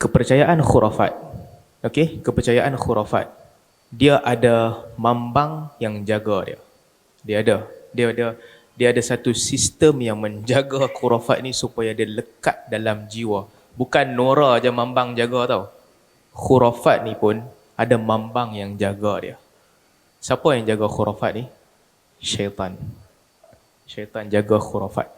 Kepercayaan khurafat. Okey, kepercayaan khurafat. Dia ada mambang yang jaga dia. Dia ada satu sistem yang menjaga khurafat ni supaya dia lekat dalam jiwa. Bukan Nora je mambang jaga tau. Khurafat ni pun ada mambang yang jaga dia. Siapa yang jaga khurafat ni? Syaitan. Syaitan jaga khurafat.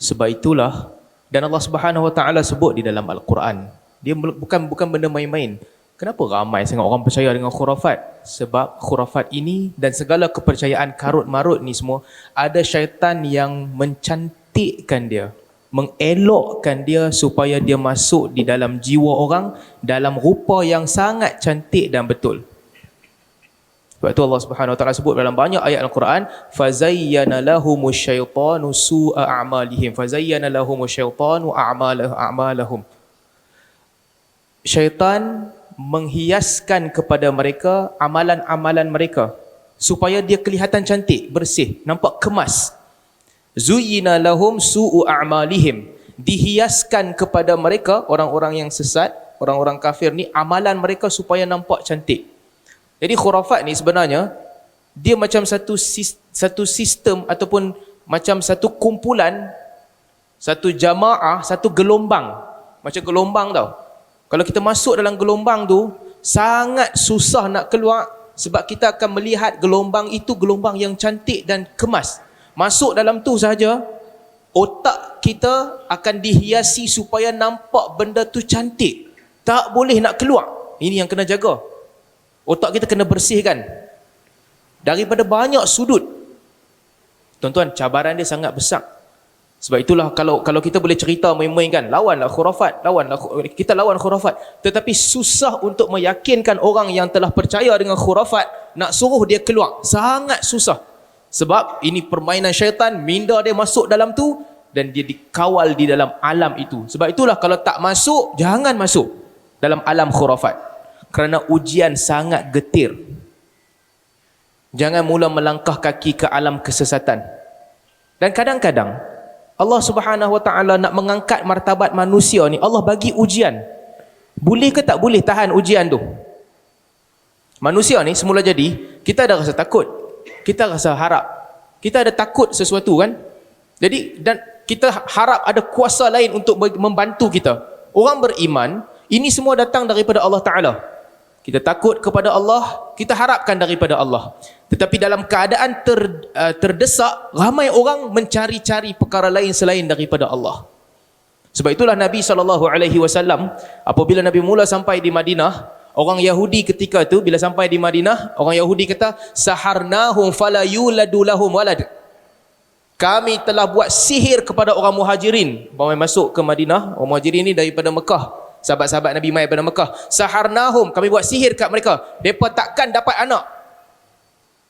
Sebab itulah, dan Allah Subhanahu Wa Taala sebut di dalam Al-Quran, dia bukan benda main-main. Kenapa ramai sangat orang percaya dengan khurafat? Sebab khurafat ini dan segala kepercayaan karut-marut ni semua, ada syaitan yang mencantikkan dia, mengelokkan dia supaya dia masuk di dalam jiwa orang dalam rupa yang sangat cantik dan betul. Sebab itu Allah Subhanahu Wa Taala sebut dalam banyak ayat Al-Quran, fazayyana lahumus syaitanu su'a a'malihim, fazayyana lahumus syaitanu a'malahum. Syaitan menghiaskan kepada mereka amalan-amalan mereka supaya dia kelihatan cantik, bersih, nampak kemas. Zuyyina lahum su'u a'malihim, dihiaskan kepada mereka, orang-orang yang sesat, orang-orang kafir ni, amalan mereka supaya nampak cantik. Jadi khurafat ni sebenarnya dia macam satu sistem ataupun macam satu kumpulan, satu jamaah, satu gelombang. Macam gelombang tau. Kalau kita masuk dalam gelombang tu, sangat susah nak keluar sebab kita akan melihat gelombang itu gelombang yang cantik dan kemas. Masuk dalam tu sahaja, otak kita akan dihiasi supaya nampak benda tu cantik. Tak boleh nak keluar. Ini yang kena jaga. Otak kita kena bersihkan daripada banyak sudut. Tuan-tuan, cabaran dia sangat besar. Sebab itulah kalau kita boleh cerita main-main kan, lawanlah khurafat, kita lawan khurafat. Tetapi susah untuk meyakinkan orang yang telah percaya dengan khurafat, nak suruh dia keluar. Sangat susah. Sebab ini permainan syaitan, minda dia masuk dalam tu dan dia dikawal di dalam alam itu. Sebab itulah kalau tak masuk, jangan masuk dalam alam khurafat. Kerana ujian sangat getir. Jangan mula melangkah kaki ke alam kesesatan. Dan kadang-kadang Allah Subhanahu Wa Taala nak mengangkat martabat manusia ni, Allah bagi ujian. Boleh ke tak boleh tahan ujian tu? Manusia ni semula jadi, kita ada rasa takut, kita rasa harap, kita ada takut sesuatu kan. Jadi dan kita harap ada kuasa lain untuk membantu kita. Orang beriman, ini semua datang daripada Allah Ta'ala. Kita takut kepada Allah, kita harapkan daripada Allah. Tetapi dalam keadaan terdesak, ramai orang mencari-cari perkara lain selain daripada Allah. Sebab itulah Nabi SAW, apabila Nabi mula sampai di Madinah, orang Yahudi ketika itu bila sampai di Madinah, orang Yahudi kata, saharnahum fala yuladu lahum walad. Kami telah buat sihir kepada orang Muhajirin. Bawa masuk ke Madinah, orang Muhajirin ini daripada Mekah. Sahabat-sahabat Nabi mai daripada Mekah. Saharnahum, kami buat sihir kat mereka. Mereka takkan dapat anak.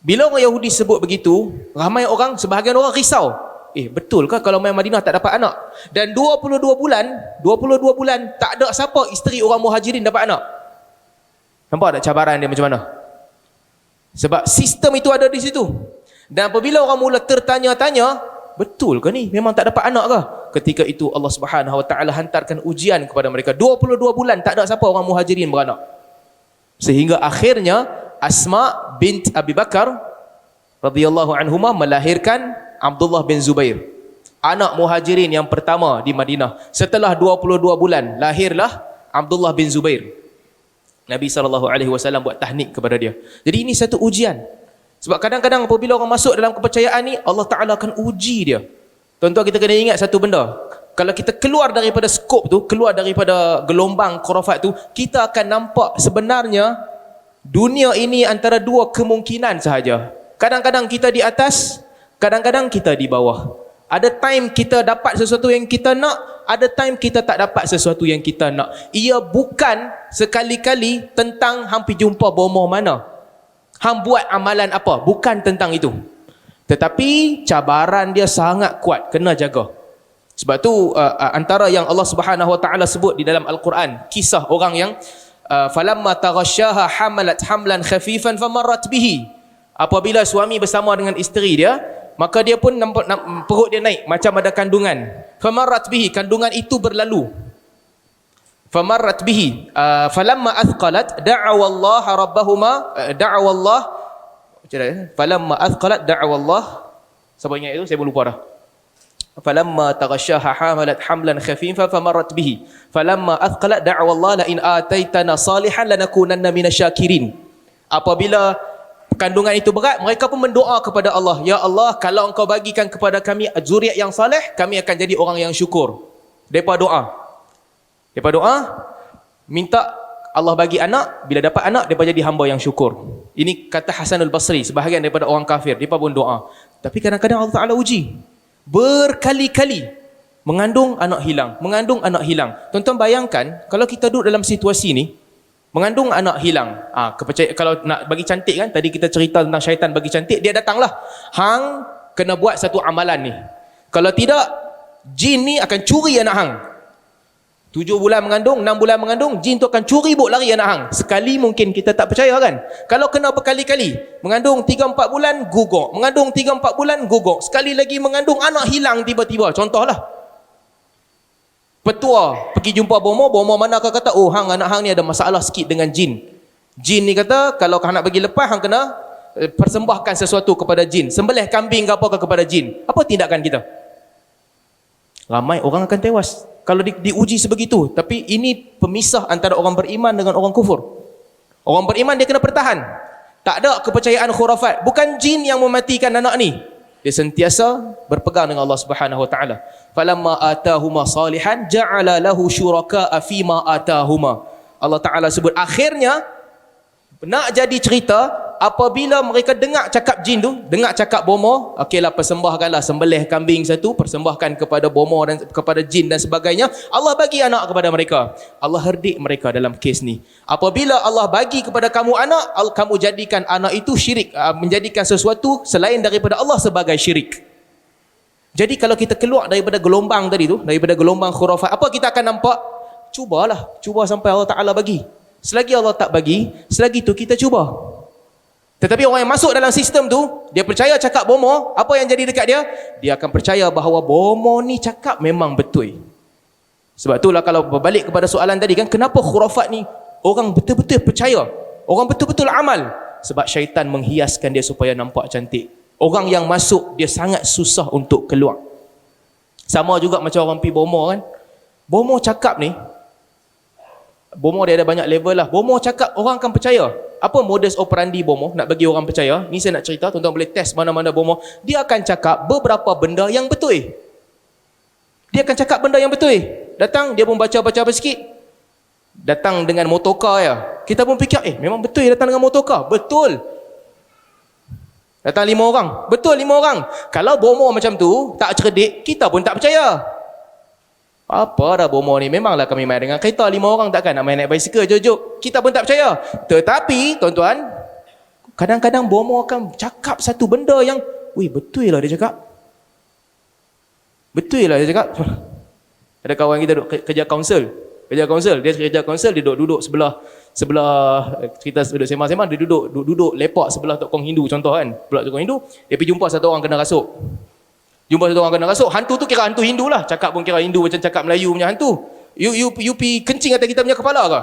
Bila orang Yahudi sebut begitu, ramai orang, sebahagian orang risau. Betulkah kalau mai Madinah tak dapat anak? Dan 22 bulan tak ada siapa isteri orang Muhajirin dapat anak. Nampak tak cabaran dia macam mana? Sebab sistem itu ada di situ. Dan apabila orang mula tertanya-tanya, betul ke ni? Memang tak dapat anak ke? Ketika itu Allah Subhanahu Wa Taala hantarkan ujian kepada mereka. 22 bulan tak ada siapa orang Muhajirin beranak. Sehingga akhirnya Asma bint Abi Bakar radhiyallahu anhuma melahirkan Abdullah bin Zubair, anak Muhajirin yang pertama di Madinah. Setelah 22 bulan lahirlah Abdullah bin Zubair. Nabi SAW buat tahnik kepada dia. Jadi ini satu ujian. Sebab kadang-kadang apabila orang masuk dalam kepercayaan ni, Allah Ta'ala akan uji dia. Tuan-tuan, kita kena ingat satu benda. Kalau kita keluar daripada skop tu, keluar daripada gelombang khurafat tu, kita akan nampak sebenarnya dunia ini antara dua kemungkinan sahaja. Kadang-kadang kita di atas, kadang-kadang kita di bawah. Ada time kita dapat sesuatu yang kita nak, ada time kita tak dapat sesuatu yang kita nak. Ia bukan sekali-kali tentang hang pergi jumpa bomoh mana, hang buat amalan apa, bukan tentang itu. Tetapi cabaran dia sangat kuat, kena jaga. Sebab tu antara yang Allah Subhanahu Wa Taala sebut di dalam Al-Quran, kisah orang yang falamma taghasyaha hamalat hamlan khafifan famarrat bihi. Apabila suami bersama dengan isteri dia, maka dia pun nampak perut dia naik macam ada kandungan. Famarrat bihi, kandungan itu berlalu. famarrat bihi falamma athqalat da'awallaha rabbahuma da'awallah falamma athqalat da'awallah. Siapa ingat itu? Saya pun lupa dah. Falamma taghasyaha hamalat hamlan khafifan famarrat bihi falamma athqalat da'awallah la in ataitana salihan lanakunanna minasyakirin. Apabila kandungan itu berat, mereka pun mendoa kepada Allah, ya Allah, kalau engkau bagikan kepada kami zuriat yang saleh, kami akan jadi orang yang syukur. Depa doa minta Allah bagi anak, bila dapat anak depa jadi hamba yang syukur. Ini kata Hasanul Basri, sebahagian daripada orang kafir, depa pun doa. Tapi kadang-kadang Allah Taala uji berkali-kali, mengandung anak hilang. Tuan-tuan bayangkan kalau kita duduk dalam situasi ni, mengandung anak hilang. Kepercayaan, kalau nak bagi cantik kan, tadi kita cerita tentang syaitan bagi cantik, dia datanglah. Hang kena buat satu amalan ni. Kalau tidak, jin ni akan curi anak hang. 7 bulan mengandung, 6 bulan mengandung, jin tu akan curi buk lari anak hang. Sekali mungkin kita tak percaya kan. Kalau kena berkali-kali, mengandung 3-4 bulan, guguk. Mengandung 3-4 bulan, guguk. Sekali lagi mengandung, anak hilang tiba-tiba. Contohlah. Petua pergi jumpa bomo mana kata, oh hang, anak hang ni ada masalah sikit dengan jin. Jin ni kata, kalau hang nak bagi lepas, hang kena persembahkan sesuatu kepada jin. Sembelih kambing ke apa kepada jin. Apa tindakan kita? Ramai orang akan tewas kalau diuji sebegitu. Tapi ini pemisah antara orang beriman dengan orang kufur. Orang beriman dia kena bertahan. Tak ada kepercayaan khurafat. Bukan jin yang mematikan anak ni. Dia sentiasa berpegang dengan Allah Subhanahu wa taala. Falamma atahuma salihan ja'ala lahu syuraka'a fima atahuma. Allah Taala sebut akhirnya nak jadi cerita apabila mereka dengar cakap jin tu, dengar cakap bomo, okeylah persembahkanlah, sembelih kambing satu, persembahkan kepada bomo dan kepada jin dan sebagainya. Allah bagi anak kepada mereka. Allah herdik mereka dalam kes ni. Apabila Allah bagi kepada kamu anak, kamu jadikan anak itu syirik, menjadikan sesuatu selain daripada Allah sebagai syirik. Jadi kalau kita keluar daripada gelombang tadi tu, daripada gelombang khurafat, apa kita akan nampak? Cuba sampai Allah Taala bagi. Selagi Allah tak bagi, selagi tu kita cuba. Tetapi orang yang masuk dalam sistem tu, dia percaya cakap bomo, apa yang jadi dekat dia? Dia akan percaya bahawa bomo ni cakap memang betul. Sebab itulah kalau berbalik kepada soalan tadi kan, kenapa khurafat ni orang betul-betul percaya, orang betul-betul amal? Sebab syaitan menghiaskan dia supaya nampak cantik. Orang yang masuk, dia sangat susah untuk keluar. Sama juga macam orang pergi bomo kan. Bomo cakap ni, bomo dia ada banyak level lah. Bomo cakap, orang akan percaya. Apa modus operandi bomo nak bagi orang percaya? Ni saya nak cerita, tuan-tuan boleh test mana-mana bomo. Dia akan cakap beberapa benda yang betul. Dia akan cakap benda yang betul. Datang, dia pun baca-baca sikit. Datang dengan motorcar ya. Kita pun fikir, memang betul datang dengan motorcar. Betul. Datang 5 orang. Betul 5 orang. Kalau bomo macam tu, tak cerdik, kita pun tak percaya. Apa dah bomo ni, memanglah kami main dengan kereta 5 orang, takkan nak main naik basikal jojok. Kita pun tak percaya. Tetapi tuan-tuan, kadang-kadang bomo akan cakap satu benda yang, betul lah dia cakap. Betul lah dia cakap. Ada kawan kita duduk kerja kaunsil. Dia duduk sebelah kita duduk sembang-sembang, dia duduk lepak sebelah Tok Kong Hindu contoh kan. Pula Tok Kong Hindu, dia pergi jumpa satu orang kena rasuk. Hantu tu kira hantu Hindu lah. Cakap pun kira Hindu, macam cakap Melayu punya hantu. You pergi kencing atas kita punya kepala ke?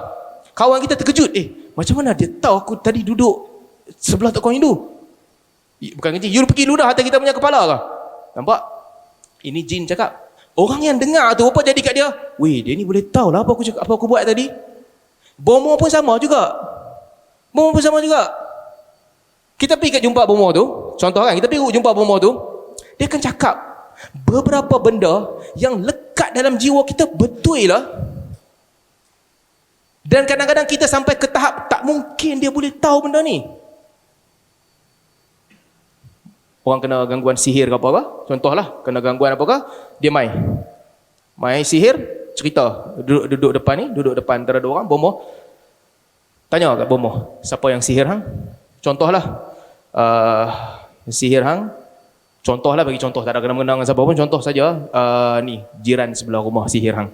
Kawan kita terkejut. Macam mana dia tahu aku tadi duduk sebelah Tok Kong Hindu? Bukan kencing, you pergi ludah atas kita punya kepala ke? Nampak? Ini jin cakap. Orang yang dengar tu, apa jadi kat dia? Dia ni boleh tahu lah apa aku buat tadi. Bomo pun sama juga. Kita pergi kat jumpa bomo tu, contoh kan, kita pergi jumpa bomo tu, dia akan cakap beberapa benda yang lekat dalam jiwa kita, betul lah. Dan kadang-kadang kita sampai ke tahap tak mungkin dia boleh tahu benda ni. Orang kena gangguan sihir ke apa-apa, contohlah, kena gangguan apakah, dia main sihir, cerita, duduk depan antara 2 orang, bomo, tanya kat bomo, siapa yang sihir hang? Contohlah, sihir hang, contohlah, bagi contoh, tak ada kena-mengena dengan siapa pun, contoh saja, ni, jiran sebelah rumah sihir hang.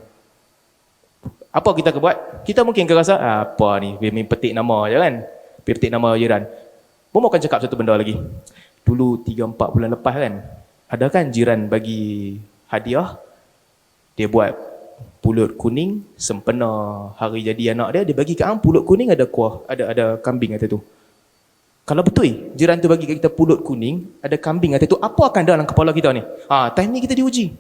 Apa kita buat? Kita mungkin rasa, apa ni, dia petik nama je kan, petik nama jiran. Bomo akan cakap satu benda lagi. Dulu 3-4 bulan lepas kan, ada kan jiran bagi hadiah, dia buat pulut kuning sempena hari jadi anak dia bagi kat hang pulut kuning ada kuah, ada kambing atas tu. Kalau betul jiran tu bagi kat kita pulut kuning ada kambing atas tu, apa akan ada dalam kepala kita ni? Time ni kita diuji.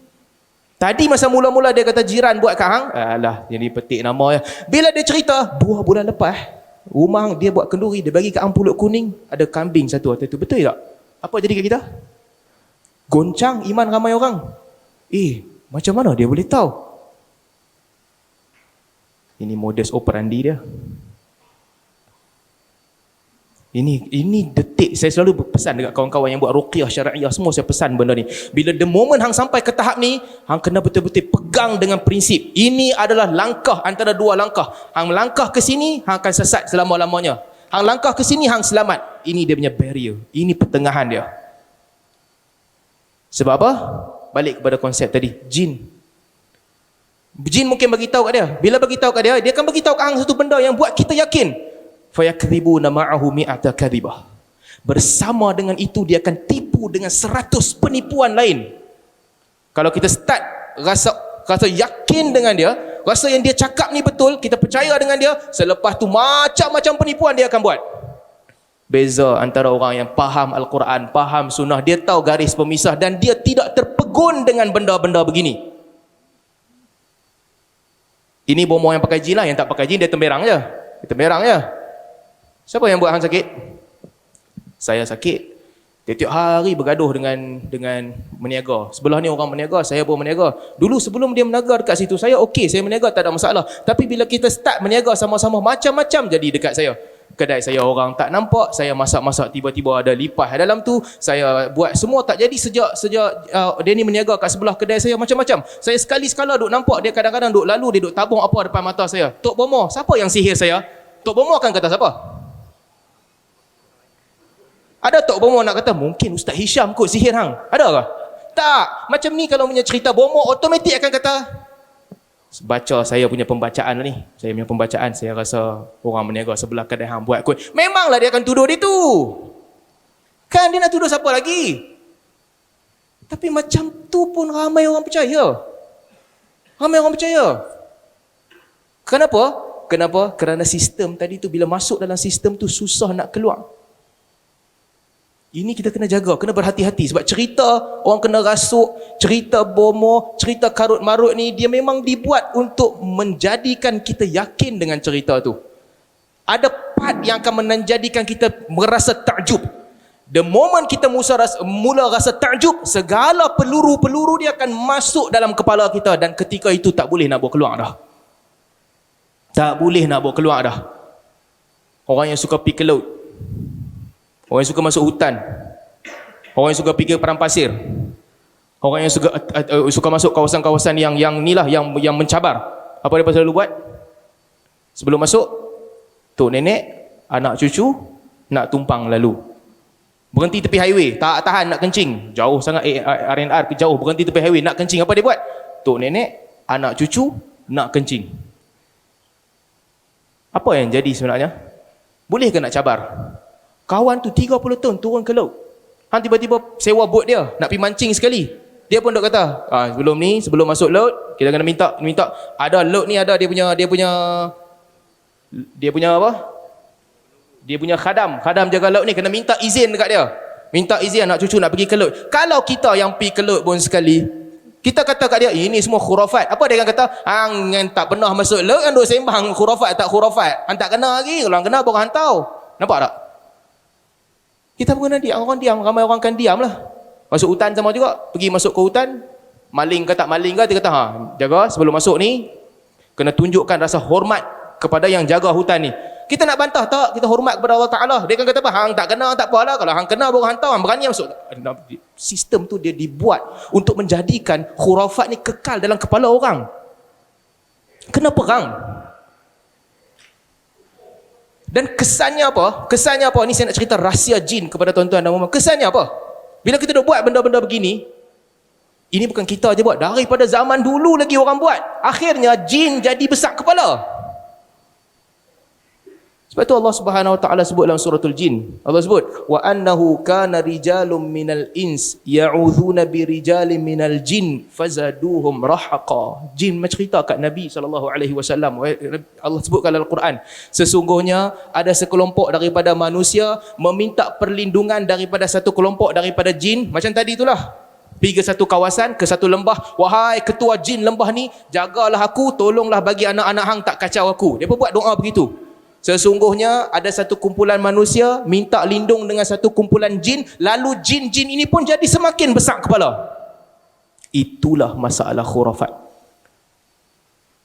Tadi masa mula-mula dia kata jiran buat kat hang, alah jadi petik nama ya. Bila dia cerita 2 bulan lepas rumah hang dia buat kenduri, dia bagi kat hang pulut kuning ada kambing satu atas tu, betul tak? Apa jadi kat kita? Goncang iman ramai orang. Macam mana dia boleh tahu? Ini modus operandi dia. Ini detik saya selalu pesan dekat kawan-kawan yang buat ruqyah syar'iyah semua, saya pesan benda ni. Bila the moment hang sampai ke tahap ni, hang kena betul-betul pegang dengan prinsip. Ini adalah langkah antara 2 langkah. Hang langkah ke sini, hang akan sesat selama-lamanya. Hang langkah ke sini, hang selamat. Ini dia punya barrier. Ini pertengahan dia. Sebab apa? Balik kepada konsep tadi, jin. Jin mungkin bagi tahu kat dia. Bila bagi tahu kat dia, dia akan bagi tahu kat hang satu benda yang buat kita yakin. Fayakdzibuna ma'ahu mi'ata kadzibah. Bersama dengan itu dia akan tipu dengan 100 penipuan lain. Kalau kita start rasa yakin dengan dia, rasa yang dia cakap ni betul, kita percaya dengan dia, selepas tu macam-macam penipuan dia akan buat. Beza antara orang yang faham Al-Quran, faham sunnah, dia tahu garis pemisah dan dia tidak terpegun dengan benda-benda begini. Ini bomoh yang pakai jin lah, yang tak pakai jin dia temberang je. Dia temberang je. Siapa yang buat hang sakit? Saya sakit. Tiap-tiap hari bergaduh dengan meniaga. Sebelah ni orang meniaga, saya pun meniaga. Dulu sebelum dia meniaga dekat situ, saya okey, saya meniaga tak ada masalah. Tapi bila kita start meniaga sama-sama, macam-macam jadi dekat saya. Kedai saya orang tak nampak, saya masak-masak tiba-tiba ada lipas dalam tu, saya buat semua tak jadi sejak dia ni meniaga kat sebelah kedai saya, macam-macam. Saya sekali-sekala duk nampak dia kadang-kadang duk lalu, dia duk tabung apa depan mata saya. Tok Bomo, siapa yang sihir saya? Tok Bomo akan kata siapa? Ada Tok Bomo nak kata mungkin Ustaz Hisham kot sihir hang. Ada ke? Tak. Macam ni kalau punya cerita Bomo automatik akan kata, baca saya punya pembacaan ni. Saya punya pembacaan, saya rasa orang meniaga sebelah kedai hang buat kot. Memanglah dia akan tuduh dia tu. Kan dia nak tuduh siapa lagi? Tapi macam tu pun ramai orang percaya. Ramai orang percaya. Kenapa? Kenapa? Kerana sistem tadi tu, bila masuk dalam sistem tu susah nak keluar. Ini kita kena jaga, kena berhati-hati. Sebab cerita orang kena rasuk, cerita bomoh, cerita karut-marut ni, dia memang dibuat untuk menjadikan kita yakin dengan cerita tu. Ada part yang akan menjadikan kita merasa takjub. The moment kita mula rasa takjub, segala peluru-peluru dia akan masuk dalam kepala kita. Dan ketika itu tak boleh nak bawa keluar dah. Tak boleh nak bawa keluar dah. Orang yang suka pergi ke laut, orang yang suka masuk hutan, orang yang suka pergi ke padang pasir, orang yang suka masuk kawasan-kawasan yang nilah yang mencabar. Apa mereka selalu buat? Sebelum masuk, tok nenek, anak cucu nak tumpang lalu. Berhenti tepi highway, tak tahan nak kencing. Jauh sangat R&R jauh, berhenti tepi highway nak kencing. Apa dia buat? Tok nenek, anak cucu nak kencing. Apa yang jadi sebenarnya? Boleh ke nak cabar? Kawan tu 30 tahun turun ke laut. Hang tiba-tiba sewa bot dia, nak pergi mancing sekali. Dia pun dok kata, sebelum masuk laut, kita kena minta ada laut ni ada dia punya apa? Dia punya khadam jaga laut ni kena minta izin dekat dia. Minta izin anak cucu nak pergi ke laut. Kalau kita yang pergi ke laut pun sekali, kita kata kat dia, ini semua khurafat. Apa dia akan kata? Hang yang tak pernah masuk laut kan duk sembang khurafat tak khurafat. Hang tak kena lagi, kalau hang kena baru hang tahu. Nampak tak? Kita pun kena diam, orang diam, ramai orang akan diam lah. Masuk hutan sama juga, pergi masuk ke hutan, maling ke tak maling ke, dia kata, jaga sebelum masuk ni, kena tunjukkan rasa hormat kepada yang jaga hutan ni. Kita nak bantah, tak, kita hormat kepada Allah Ta'ala. Dia akan kata apa? Hang tak kena, tak apalah. Kalau hang kena baru hang tahu, hang berani masuk. Sistem tu dia dibuat untuk menjadikan khurafat ni kekal dalam kepala orang. Kena perang. Dan kesannya apa? Kesannya apa? Ni saya nak cerita rahsia jin kepada tuan-tuan dan puan-puan. Kesannya apa? Bila kita dah buat benda-benda begini, ini bukan kita aja buat. Daripada zaman dulu lagi orang buat. Akhirnya jin jadi besar kepala. Sebab tu Allah Subhanahu Wa Taala sebut dalam suratul Jin. Allah sebut wa annahu kana rijalun minal ins ya'udzuuna birijalin minal jin fazaduhum rahaqa. Jin mencerita kat Nabi SAW. Allah sebutkan dalam Al-Quran, sesungguhnya ada sekelompok daripada manusia meminta perlindungan daripada satu kelompok daripada jin. Macam tadi itulah, pergi ke satu kawasan, ke satu lembah, wahai ketua jin lembah ni, jagalah aku, tolonglah bagi anak-anak hang tak kacau aku. Dia pun buat doa begitu. Sesungguhnya ada satu kumpulan manusia minta lindung dengan satu kumpulan jin, lalu jin-jin ini pun jadi semakin besar kepala. Itulah masalah khurafat.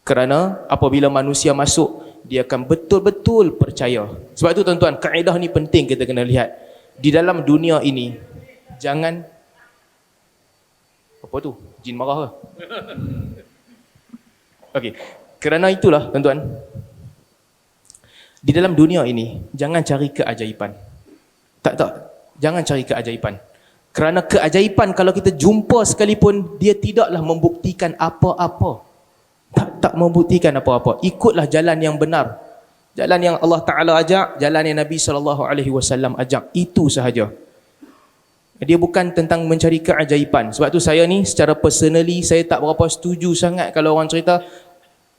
Kerana apabila manusia masuk, dia akan betul-betul percaya. Sebab itu tuan-tuan, kaedah ni penting kita kena lihat. Di dalam dunia ini, jangan apa tu? Jin marah ke? Okey. Kerana itulah tuan-tuan, di dalam dunia ini, jangan cari keajaiban. Tak, jangan cari keajaiban. Kerana keajaiban kalau kita jumpa sekalipun, dia tidaklah membuktikan apa-apa. Tak membuktikan apa-apa. Ikutlah jalan yang benar. Jalan yang Allah Ta'ala ajak, jalan yang Nabi SAW ajak. Itu sahaja. Dia bukan tentang mencari keajaiban. Sebab tu saya ni, secara personally, saya tak berapa setuju sangat kalau orang cerita,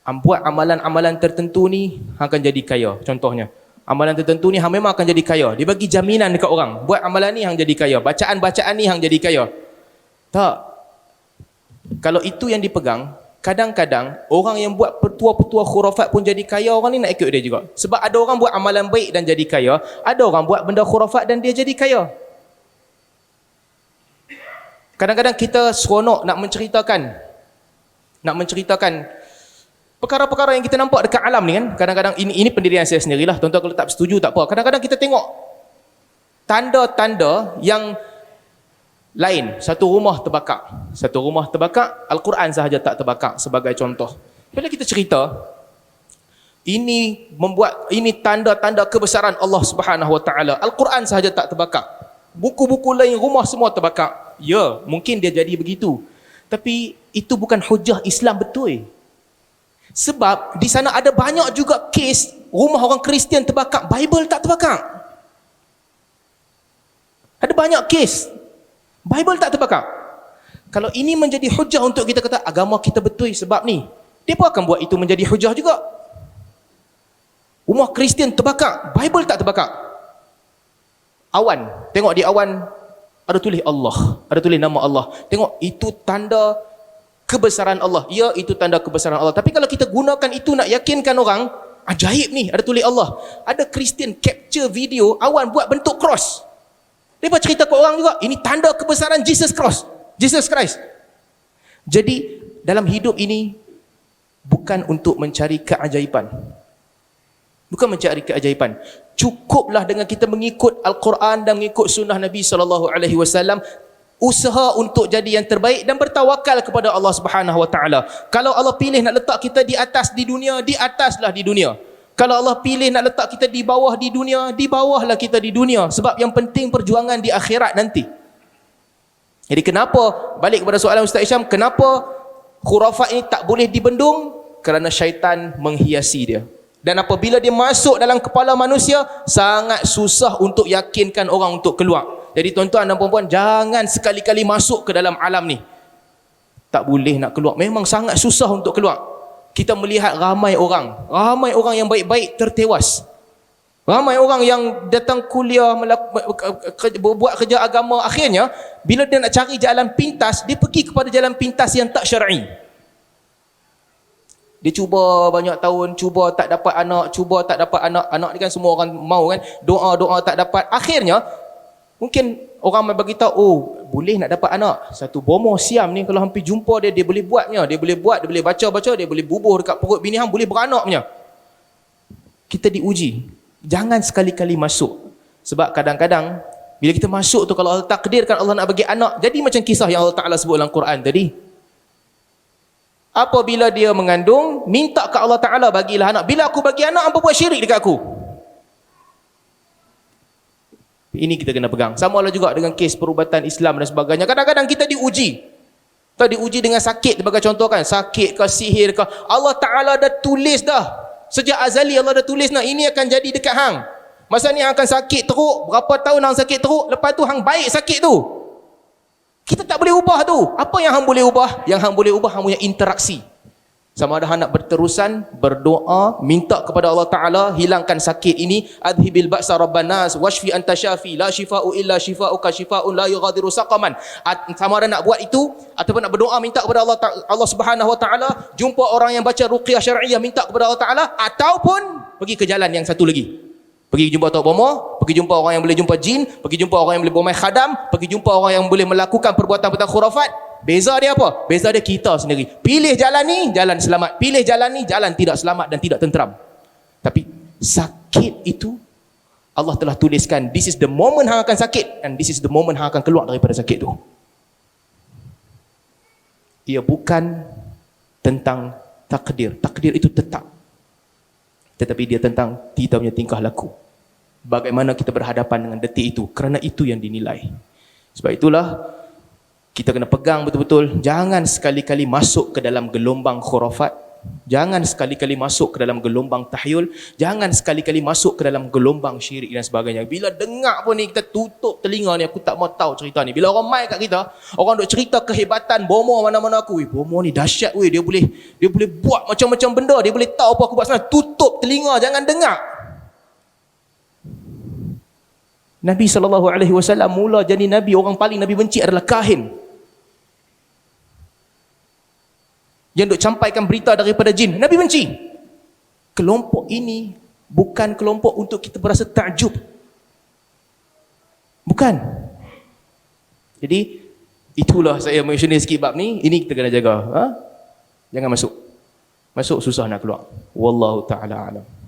buat amalan-amalan tertentu ni akan jadi kaya. Contohnya, amalan tertentu ni hang memang akan jadi kaya. Dia bagi jaminan dekat orang, buat amalan ni hang jadi kaya, bacaan-bacaan ni hang jadi kaya. Tak. Kalau itu yang dipegang, kadang-kadang orang yang buat petua-petua khurafat pun jadi kaya, orang ni nak ikut dia juga. Sebab ada orang buat amalan baik dan jadi kaya, ada orang buat benda khurafat dan dia jadi kaya. Kadang-kadang kita seronok nak menceritakan perkara-perkara yang kita nampak dekat alam ni kan. Kadang-kadang ini pendirian saya sendirilah. Tuan-tuan kalau tak setuju tak apa. Kadang-kadang kita tengok tanda-tanda yang lain. Satu rumah terbakar, Al-Quran sahaja tak terbakar sebagai contoh. Bila kita cerita, ini tanda-tanda kebesaran Allah Subhanahu Wa Taala. Al-Quran sahaja tak terbakar. Buku-buku lain, rumah semua terbakar. Ya, mungkin dia jadi begitu. Tapi itu bukan hujah Islam betul. Sebab di sana ada banyak juga kes rumah orang Kristian terbakar, Bible tak terbakar. Ada banyak kes Bible tak terbakar. Kalau ini menjadi hujah untuk kita kata agama kita betul sebab ni, dia pun akan buat itu menjadi hujah juga. Rumah Kristian terbakar, Bible tak terbakar. Awan, tengok di awan ada tulis Allah, ada tulis nama Allah. Tengok, itu tanda kebesaran Allah. Ya, itu tanda kebesaran Allah. Tapi kalau kita gunakan itu nak yakinkan orang, ajaib ni, ada tulis Allah. Ada Kristian capture video awan buat bentuk cross. Dia buat cerita ke orang juga, ini tanda kebesaran Jesus Christ. Jadi dalam hidup ini bukan untuk mencari keajaiban. Cukuplah dengan kita mengikut Al-Quran dan mengikut sunnah Nabi SAW. Usaha untuk jadi yang terbaik dan bertawakal kepada Allah Subhanahu Wa Taala. Kalau Allah pilih nak letak kita di atas di dunia, di ataslah di dunia. Kalau Allah pilih nak letak kita di bawah di dunia, di bawahlah kita di dunia. Sebab yang penting perjuangan di akhirat nanti. Jadi kenapa, balik kepada soalan Ustaz Isham, kenapa khurafat ini tak boleh dibendung? Kerana syaitan menghiasi dia. Dan apabila dia masuk dalam kepala manusia, sangat susah untuk yakinkan orang untuk keluar. Jadi tuan-tuan dan puan-puan, jangan sekali-kali masuk ke dalam alam ni. Tak boleh nak keluar. Memang sangat susah untuk keluar. Kita melihat ramai orang yang baik-baik tertewas. Ramai orang yang datang kuliah, buat kerja agama, akhirnya bila dia nak cari jalan pintas, dia pergi kepada jalan pintas yang tak syar'i. Dia cuba banyak tahun, cuba tak dapat anak. Anak ni kan semua orang mau kan, doa tak dapat. Akhirnya mungkin orang bagi tahu, oh, boleh nak dapat anak. Satu bomoh siam ni kalau hampir jumpa dia boleh buatnya. Dia boleh baca, dia boleh bubuh dekat perut bini hang, boleh beranak punya. Kita diuji. Jangan sekali-kali masuk. Sebab kadang-kadang bila kita masuk tu, kalau Allah takdirkan Allah nak bagi anak, jadi macam kisah yang Allah Ta'ala sebut dalam Quran tadi. Apabila dia mengandung, minta ke Allah Ta'ala bagilah anak. Bila aku bagi anak, apa buat syirik dekat aku? Ini kita kena pegang. Sama lah juga dengan kes perubatan Islam dan sebagainya. Kadang-kadang kita diuji. Kita diuji dengan sakit sebagai contoh kan. Sakit ke, sihir ke. Allah Ta'ala dah tulis dah. Sejak azali Allah dah tulis nak ini akan jadi dekat hang. Masa ni hang akan sakit teruk, berapa tahun hang sakit teruk, lepas tu hang baik sakit tu. Kita tak boleh ubah tu. Apa yang hang boleh ubah? Yang hang boleh ubah hang punya interaksi. Sama ada hang nak berterusan berdoa, minta kepada Allah Taala hilangkan sakit ini, adhibil ba'sa rabbanas washfi anta syafi la shifa'u illa shifa'uka shifa'un la yughadiru saqaman. Sama ada nak buat itu ataupun nak berdoa minta kepada Allah Subhanahu Wa Taala, jumpa orang yang baca ruqyah syar'iyyah minta kepada Allah Taala, ataupun pergi ke jalan yang satu lagi. Pergi jumpa Tok Bomo, pergi jumpa orang yang boleh jumpa jin, pergi jumpa orang yang boleh bermain khadam, pergi jumpa orang yang boleh melakukan perbuatan-perbuatan khurafat. Beza dia apa? Beza dia kita sendiri. Pilih jalan ni, jalan selamat. Pilih jalan ni, jalan tidak selamat dan tidak tenteram. Tapi sakit itu Allah telah tuliskan, this is the moment hang akan sakit and this is the moment hang akan keluar daripada sakit tu. Ia bukan tentang takdir. Takdir itu tetap. Tetapi dia tentang kita punya tingkah laku. Bagaimana kita berhadapan dengan detik itu. Kerana itu yang dinilai. Sebab itulah kita kena pegang betul-betul. Jangan sekali-kali masuk ke dalam gelombang khurafat. Jangan sekali-kali masuk ke dalam gelombang tahyul. Jangan sekali-kali masuk ke dalam gelombang syirik dan sebagainya. Bila dengar pun ni, kita tutup telinga ni. Aku tak mau tahu cerita ni. Bila orang mai kat kita, orang duk cerita kehebatan Bomo mana-mana aku. Bomo ni dahsyat weh. Dia boleh buat macam-macam benda. Dia boleh tahu apa aku buat sana. Tutup telinga, jangan dengar. Nabi SAW mula jadi Nabi, orang paling Nabi benci adalah kahin. Yang duk campaikan berita daripada jin, Nabi benci. Kelompok ini bukan kelompok untuk kita berasa takjub. Bukan. Jadi itulah saya mention sikit bab ni. Ini kita kena jaga. Jangan masuk. Masuk susah nak keluar. Wallahu ta'ala alam.